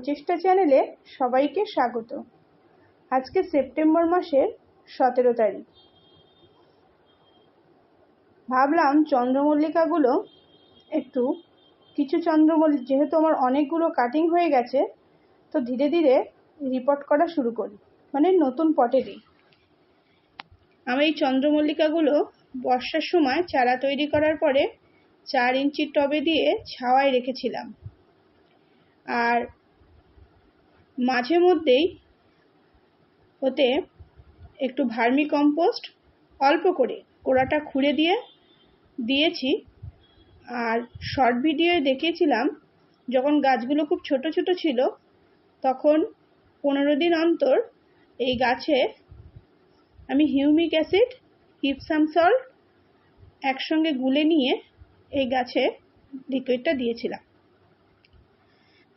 প্রচেষ্টা চ্যানেলে সবাইকে স্বাগত। আজকে সেপ্টেম্বর মাসের 17 তারিখ। ভাবলাম চন্দ্রমল্লিকাগুলো একটু যেহেতু আমার অনেকগুলো কাটিং হয়ে গেছে, তো ধীরে ধীরে রিপোর্ট করা শুরু করি, মানে নতুন পটে দিই। আমি এই চন্দ্রমল্লিকাগুলো বর্ষার সময় চারা তৈরি করার পরে 4 ইঞ্চির টবে দিয়ে ছাওয়ায় রেখেছিলাম। আর মাঝে মধ্যেই ওতে একটু ভার্মি কম্পোস্ট অল্প করে গোড়াটা খুঁড়ে দিয়েছি। আর শর্ট ভিডিওয়ে দেখিয়েছিলাম যখন গাছগুলো খুব ছোট ছোট ছিল, তখন 15 দিন অন্তর এই গাছে আমি হিউমিক অ্যাসিড, ইপসাম সল্ট একসঙ্গে গুলে নিয়ে এই গাছে লিকুইডটা দিয়েছিলাম।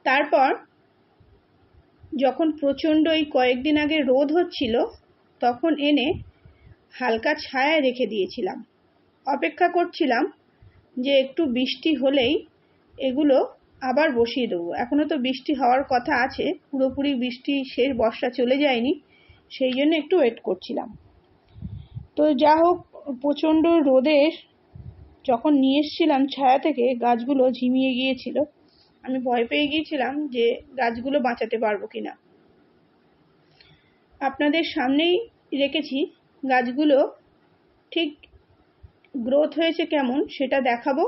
তারপর যখন প্রচণ্ড এই কয়েকদিন আগে রোদ হচ্ছিল, তখন এনে হালকা ছায়ায় রেখে দিয়েছিলাম। অপেক্ষা করছিলাম যে একটু বৃষ্টি হলেই এগুলো আবার বসিয়ে দেবো। এখনও তো বৃষ্টি হওয়ার কথা আছে, পুরোপুরি বৃষ্টি শেষ, বর্ষা চলে যায়নি, সেই জন্য একটু ওয়েট করছিলাম। তো যা হোক, প্রচণ্ড রোদে যখন নিয়ে এসেছিলাম ছায়া থেকে, গাছগুলো ঝিমিয়ে গিয়েছিল। আমি ভয় পেয়ে গিয়েছিলাম যে গাছগুলো বাঁচাতে পারবো কিনা। আপনাদের সামনেই রেখেছি, গাছগুলো ঠিক গ্রোথ হয়েছে কেমন সেটা দেখাবো।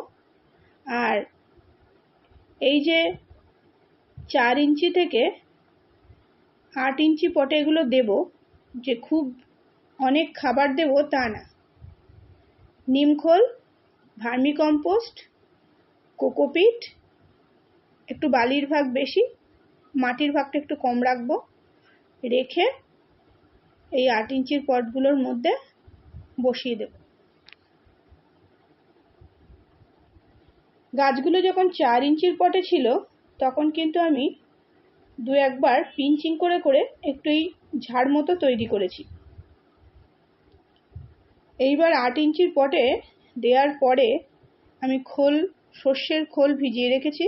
আর এই যে 4 ইঞ্চি থেকে 8 ইঞ্চি পটে এগুলো দেব, যে খুব অনেক খাবার দেব তা না। নিমখোল, ভার্মি কম্পোস্ট, কোকোপিট, একটু বালির ভাগ বেশি, মাটির ভাগটা একটু কম রাখবো, রেখে এই 8 ইঞ্চির পটগুলোর মধ্যে বসিয়ে দেব। গাছগুলো যখন 4 ইঞ্চির পটে ছিল, তখন কিন্তু আমি 2-1 বার পিঞ্চিং করে করে একটু এই ঝাড় মতো তৈরি করেছি। এইবার 8 ইঞ্চির পটে দেওয়ার পরে আমি সর্ষের খোল ভিজিয়ে রেখেছি,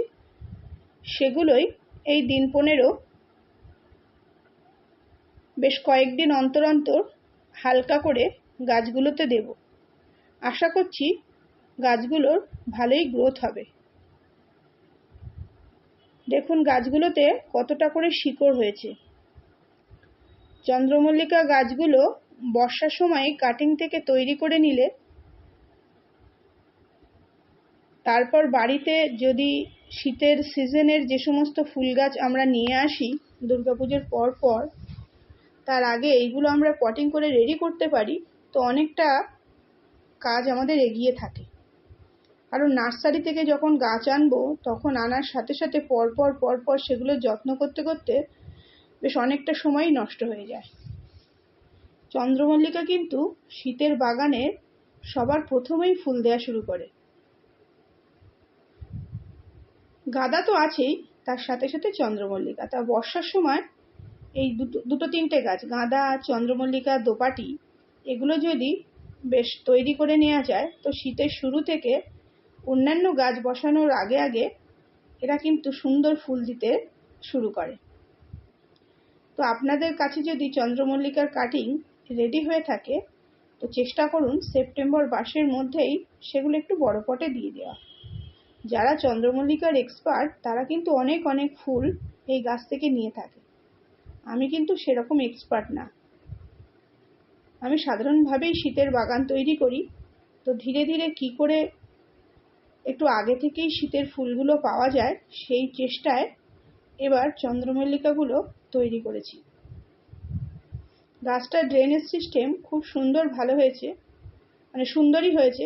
সেগুলোই এই দিন 15 বেশ কয়েকদিন অন্তর অন্তর হালকা করে গাছগুলোতে দেব। আশা করছি গাছগুলোর ভালোই গ্রোথ হবে। দেখুন গাছগুলোতে কতটা করে শিকড় হয়েছে। চন্দ্রমল্লিকা গাছগুলো বর্ষার সময় কাটিং থেকে তৈরি করে নিলে, তারপর বাড়িতে যদি শীতের সিজনের যে সমস্ত ফুল গাছ আমরা নিয়ে আসি দুর্গাপুজোর পর, তার আগে এইগুলো আমরা পটিং করে রেডি করতে পারি, তো অনেকটা কাজ আমাদের এগিয়ে থাকে। কারণ নার্সারি থেকে যখন গাছ আনবো, তখন আনার সাথে সাথে পরপর সেগুলো যত্ন করতে করতে বেশ অনেকটা সময়ই নষ্ট হয়ে যায়। চন্দ্রমল্লিকা কিন্তু শীতের বাগানের সবার প্রথমেই ফুল দেওয়া শুরু করে। গাঁদা তো আছেই, তার সাথে সাথে চন্দ্রমল্লিকা। তা বর্ষার সময় এই দুটো তিনটে গাছ, গাঁদা, চন্দ্রমল্লিকা, দোপাটি, এগুলো যদি বেশ তৈরি করে নেওয়া যায়, তো শীতের শুরু থেকে অন্যান্য গাছ বসানোর আগে এরা কিন্তু সুন্দর ফুল দিতে শুরু করে। তো আপনাদের কাছে যদি চন্দ্রমল্লিকার কাটিং রেডি হয়ে থাকে, তো চেষ্টা করুন সেপ্টেম্বর মাসের মধ্যেই সেগুলো একটু বড় পটে দিয়ে দেওয়া। যারা চন্দ্রমল্লিকার এক্সপার্ট, তারা কিন্তু অনেক অনেক ফুল এই গাছ থেকে নিয়ে থাকে। আমি কিন্তু সেরকম এক্সপার্ট না, আমি সাধারণভাবেই শীতের বাগান তৈরি করি। তো ধীরে ধীরে কি করে একটু আগে থেকেই শীতের ফুলগুলো পাওয়া যায়, সেই চেষ্টায় এবার চন্দ্রমল্লিকাগুলো তৈরি করেছি। গাছটার ড্রেনেজ সিস্টেম খুব সুন্দর, ভালো হয়েছে, মানে সুন্দরই হয়েছে।